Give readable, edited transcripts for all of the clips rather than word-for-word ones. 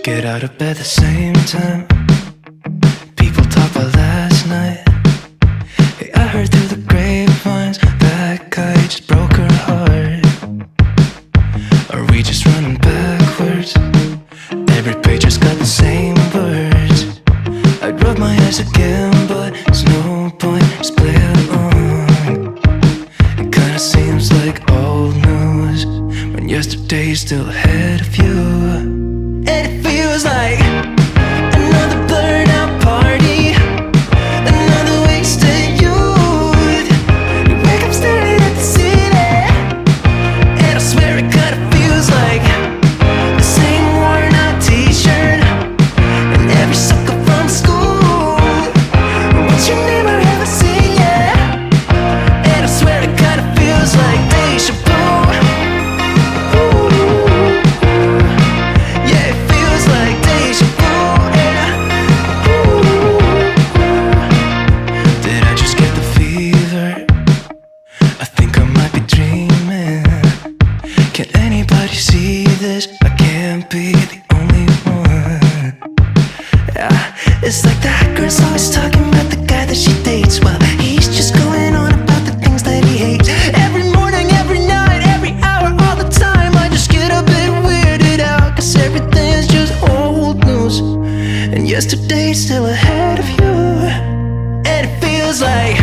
get out of bed the same time. People talk about last night. Hey, I heard through the grapevines that guy just broke her heart. Are we just running backwards? Every page has got the same words. I'd rub my eyes again, but there's no point, just play along. It kinda seems like old news when yesterday's still ahead of you. And it feels like another blurred out party, another wasted youth. You wake up staring at the ceiling, and I swear it kinda feels like the same worn out t-shirt and every sucker from school. What's your name I haven't seen yet? And I swear it kinda feels like deja vu. It's like that girl's always talking about the guy that she dates, while he's just going on about the things that he hates. Every morning, every night, every hour, all the time, I just get a bit weirded out, 'cause everything's just old news and yesterday's still ahead of you. And it feels like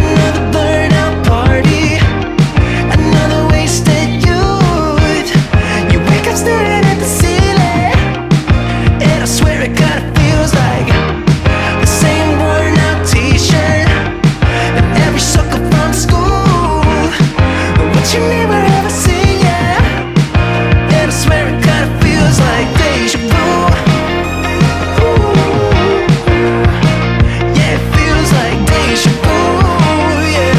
another blurred out party, another wasted youth. You wake up staring at the ceiling, and I swear it kinda feels like the same worn out t-shirt and every sucker from school. What's your name I haven't seen yet? And I swear it kinda feels like deja vu. Yeah, it feels like deja vu, yeah.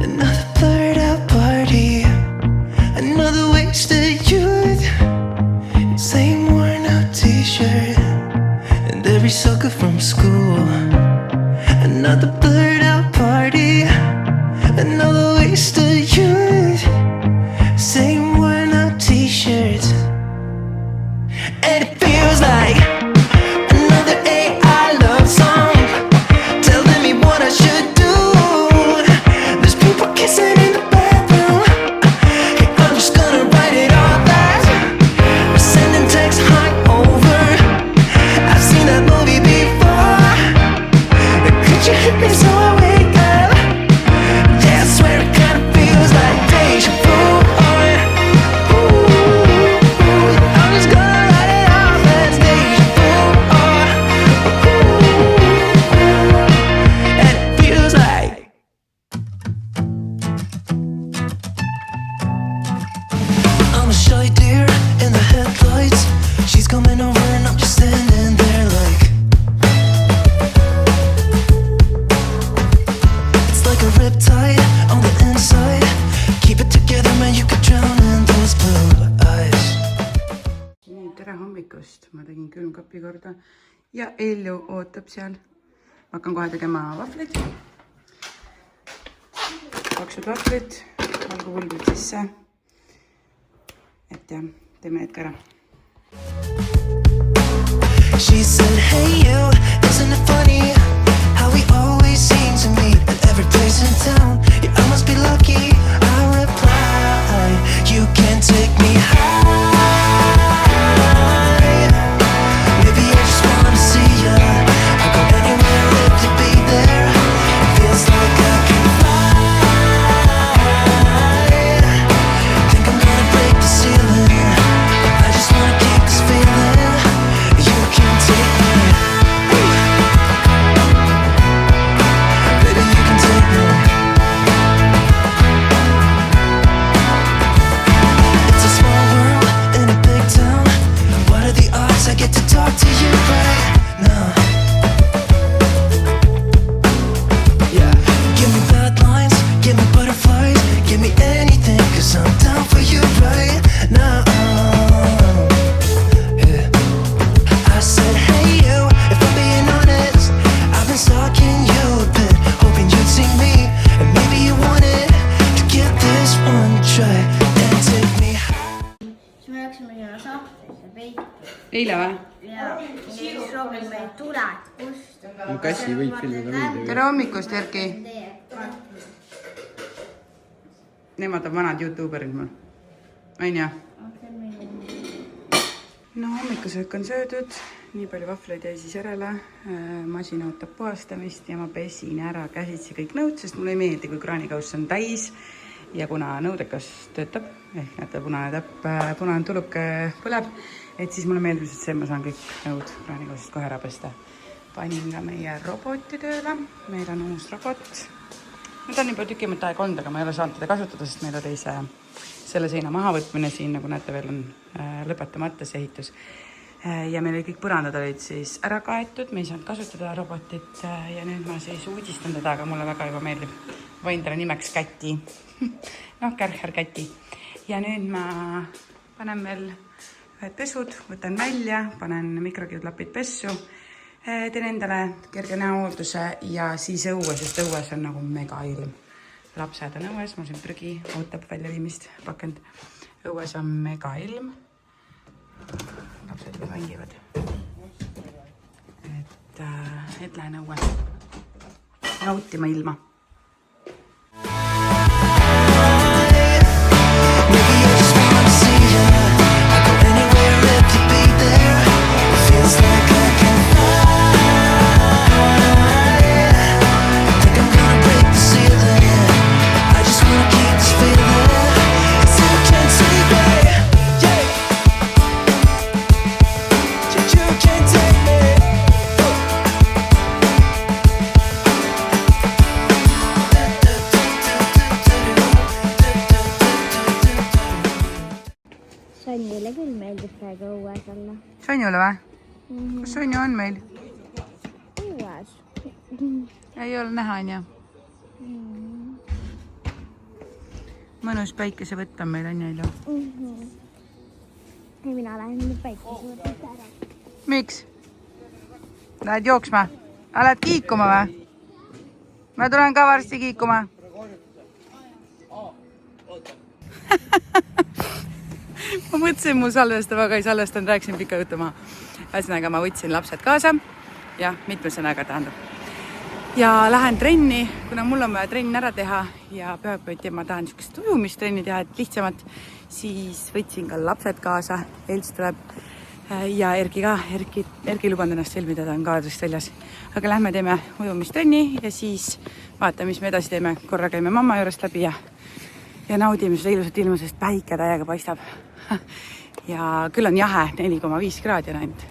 Another blurred out party, another wasted youth, same worn out t-shirt and every sucker from school. Another blurred out party, another wasted youth, same worn out t-shirts. And it feels like another AI love song telling me what I should do. There's people kissing in the bathroom. Hey, I'm just gonna write it all back. We're sending texts high over. I've seen that movie before. Could you hit me so I wake up? Yeah, I swear it kinda feels like deja vu. I'm just gonna write it off as deja vu. And it feels like I'm a shy deer in the headlights. She's coming over and I'm just standing there like it's like a riptide on the inside. Keep it together, man, you could drown in those blue eyes. Nii, tere hommikust, ma tegin külmkapi korda ja Elju ootab seal. Ma hakkan kohe tegema vahvlid. Paksud vahvlid, valgupulbrid sisse. Et jah, teeme hetk ära. She said, hey you, isn't it funny how we always seem to meet at every place in town? Yeah, I must be lucky. I reply, you can take me high. Maybe I just wanna see ya. I go anywhere if you be there. Feels like I can fly. Think I'm gonna break the ceiling. I just wanna keep this feeling. You can take me. Baby, you can take me. try and take me siis me läksime sinna sahtlisse peitu eile või? ja siis soovime tuled kust. Kassi võib filmida videoga. Tere hommikust, Erki! Nemad on vanad youtuberid mul. On ja? No hommikusöök on söödud, nii palju vahvleid jäi siis järele. Masin ootab puhastamist ja ma pesin ära käsitsi kõik nõud, sest mulle ei meeldi, kui kraanikauss on täis. Ja kuna nõudekas töötab, ehk näete, punane tuluke põleb, et siis mulle meeldib, et see ma saan kõik nõud kraanikaussist kohe ära pesta. Panin ka meie roboti tööle. Meil on uus robot. Nüüd on juba tükimata aeg olnud, aga ma ei ole saanud teda kasutada, sest meil oli selle seina maha võtmine siin, nagu näete, veel on lõpetamata see ehitus. Ja meil kõik põrandad olid siis ära kaetud, me ei saanud kasutada robotit ja nüüd ma siis uudistan teda, aga mulle väga juba meeldib. Võin talle nimeks Käti. Noh, Kärher Käti. Ja nüüd ma panen veel ühed pesud, võtan välja, panen mikrokiudlapid pessu, teen endale kerge näohoolduse ja siis õues, sest õues on nagu mega ilm. Lapsed on õues, mul siin prügi ootab välja viimist pakend. Õues on mega ilm. Lapsed juba mängivad. Et lähen õue nautima ilma. Sonnile küll meeldib praegu õues olla. Sonnule või? Kus Sonju on meil? Õues. Ei ole näha, on ja? Mõnus päikesevõtt on meil, on ja Ilu? Ja mina lähen nüüd päikesevõtust ära. Miks? Lähed jooksma? Lähed kiikuma või? Ma tulen ka varsti kiikuma. Ma mõtlesin, mu salvestab, aga ei salvestanud, rääkisin pika jutu maha. Ühesõnaga, ma võtsin lapsed kaasa. Jah, mitme sõnaga tähendab. Ja lähen trenni, kuna mul on vaja trenn ära teha ja pühapäeviti ma tahan niisugust ujumistrenni teha, et lihtsamalt, siis võtsin ka lapsed kaasa. Elts tuleb ja Erki ka. Erki lubanud ennast filmida, ta on kaadrist väljas. Aga lähme teeme ujumistrenni ja siis vaatame, mis me edasi teeme. Korra käime mamma juurest läbi ja naudime seda ilusat ilma, sest päike täiega paistab. Ja küll on jahe, 4,5 kraadi on ainult.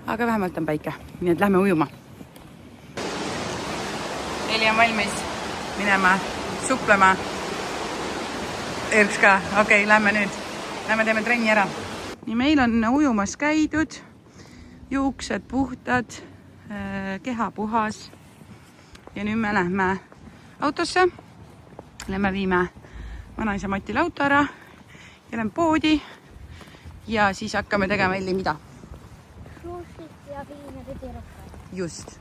Aga vähemalt on päike. Nii et lähme ujuma. Eli on valmis minema suplema. Erks ka. Okei, lähme nüüd. Lähme teeme trenni ära. Nii meil on ujumas käidud. Juuksed puhtad. Keha puhas. Ja nüüd me lähme autosse. Lähme viime vanaisa Matile auto ära. Ja lähme poodi. Ja siis hakkame tegema Elli mida? Sushit ja viineritirukad. Just.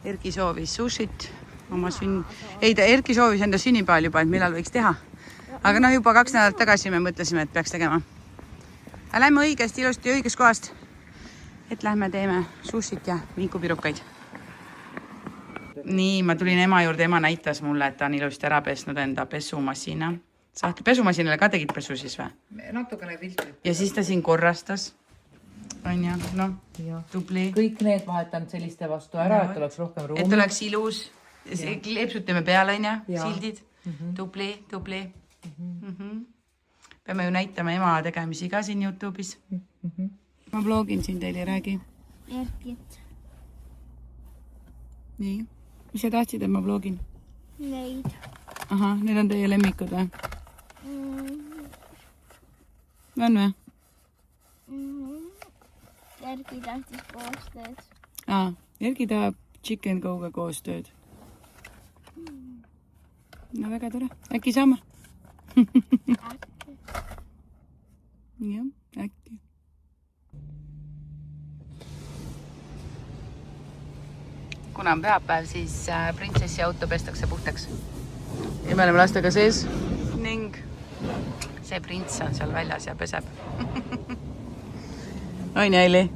Erki soovis sushit. Erki soovis enda sünnipäeval juba, et millal võiks teha. Aga no juba 2 nädalat tagasi me mõtlesime, et peaks tegema. Aga lähme õigesti, ilusti õiges kohast. Et lähme teeme sushit ja viinkupirukaid. Nii, ma tulin ema juurde, ema näitas mulle, et ta on ilusti ära pesnud enda pesumasina. Saate pesumasinale ka tegid pesu siis või? Natukene filtrit. Ja siis ta siin korrastas. On ja, noh, tubli. Kõik need vahetan selliste vastu ära, et oleks rohkem ruumi. Et oleks ilus. Kleepsutame peale, on ja, sildid. Tubli. Peame ju näitama ema tegemisi ka siin YouTube'is. Ma blogin siin teile, räägi. Erkit. Nii. Mis sa tahtsid, et ma blogin? Neid. Aha, need on teie lemmikud või? On või? Erki tahtis koostööd. Erki tahab Chicken Go'ga koostööd. No väga tore. Äkki saame? Jah, äkki. Kuna on pühapäev, siis printsessi auto pestakse puhtaks. Ja me oleme lastega sees ning see prints on seal väljas ja peseb. On Aili?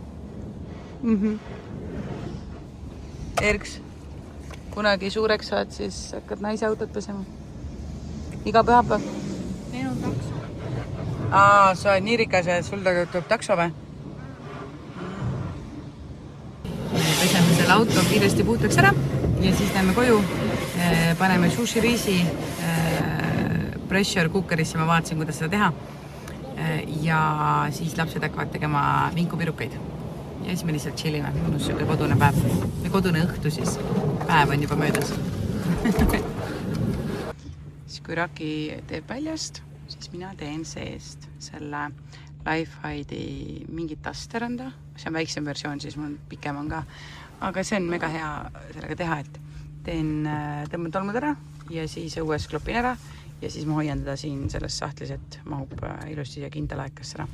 Erks, kunagi suureks saad, siis hakkad naise autot pesema. Iga pühapäev? Meil on takso. Sa oled nii rikas ja sul tuleb takso või? Peseme selle auto kiiresti puhtaks ära ja siis lähme koju. Paneme sushi riisi pressure cookerisse, ma vaatasin, kuidas seda teha. Ja siis lapsed hakkavad tegema vinkupirukaid. Ja siis me lihtsalt chillime. Mõnus siuke kodune päev. Või kodune õhtu siis. Päev on juba möödas. Siis kui Raki teeb väljast, siis mina teen seest selle Lifehide'i mingit tasteronda. See on väiksem versioon, siis mul pikem on ka. Aga see on mega hea sellega teha, et tõmban tolmud ära ja siis õues klopin ära ja siis ma hoian teda siin selles sahtlis, et mahub ilusti siia kindalaekasse ära.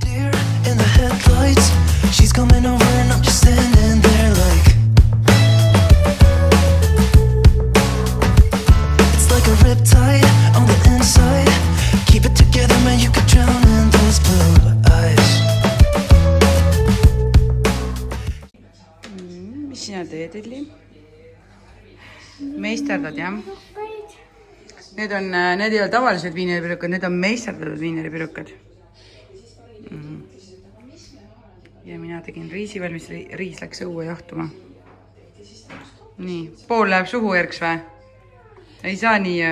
Deer in the headlights, she's coming over and I'm just standing there like it's like a riptide on the inside. Keep it together, man, you could drown in those blue eyes. Mis sina teed, Edli? Meisterdad, jah? Need ei ole tavalised viineripirukad, need on meisterdatud viineripirukad. Ja mina tegin riisi valmis, riis läks õue jahtuma. Nii, pool läheb suhu, Erks või? Ei saa nii ju.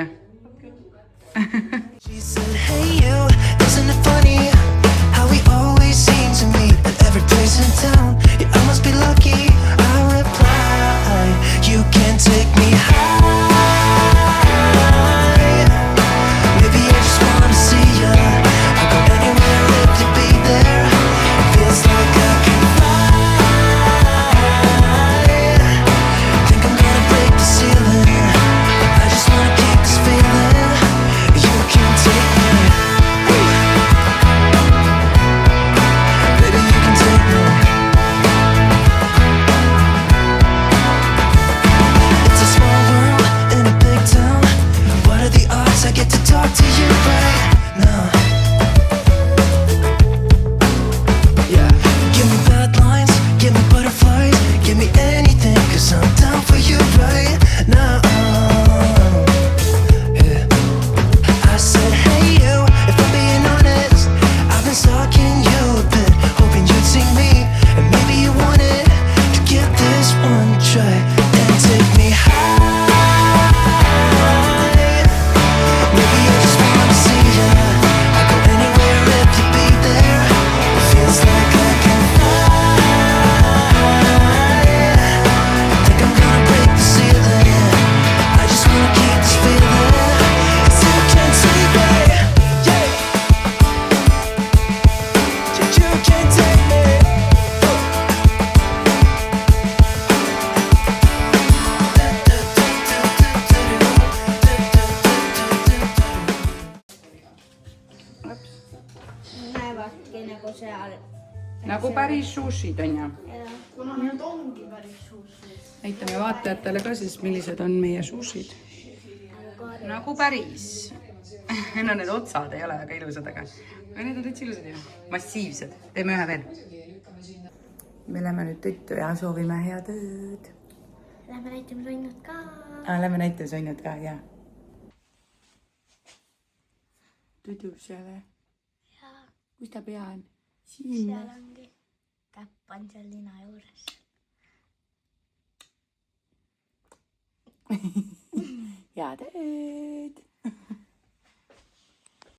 She said, hey you, isn't it funny how we always seem to meet at every place in town? Yeah, I must be lucky. I reply, you can take me high. Maybe I just wanna see ya. I'll go anywhere if you be there. Feels like I can fly. Think I'm gonna break the ceiling. I just wanna keep this feeling. You can take me. Baby, you can take me. It's a small world in a big town. What are the odds I get to talk to you right now? Yeah. Give me bad lines, give me butterflies, give me anything, 'cause I'm down for you right now. Yeah. I said, hey you, if I'm being honest, I've been stalking you a bit, hoping you'd see me, and maybe you wanted to give this one try and take me high. Maybe I just wanna see ya. I'll go anywhere if you be there. It feels like I can fly. Think I'm gonna break the ceiling. I just wanna keep this feeling. So you can't take me. Yeah. You can't take me. Näevadki nagu seal. Nagu päris sushid on ja. Kuna need ongi päris suusid. Näitame vaatajatele ka siis, millised on meie sushid. Nagu päris. No need otsad ei ole väga ilusad, aga need on täitsa ilusad ju. Massiivsed. Teeme ühe veel. Me lähme nüüd tüttu ja soovime head ööd. Lähme näitame sõinud ka. Lähme näitame sõinud ka, jah. Tütub seal. Kus ta pea on? Siin. Seal ongi. Täpp on seal nina juures. Head ööd.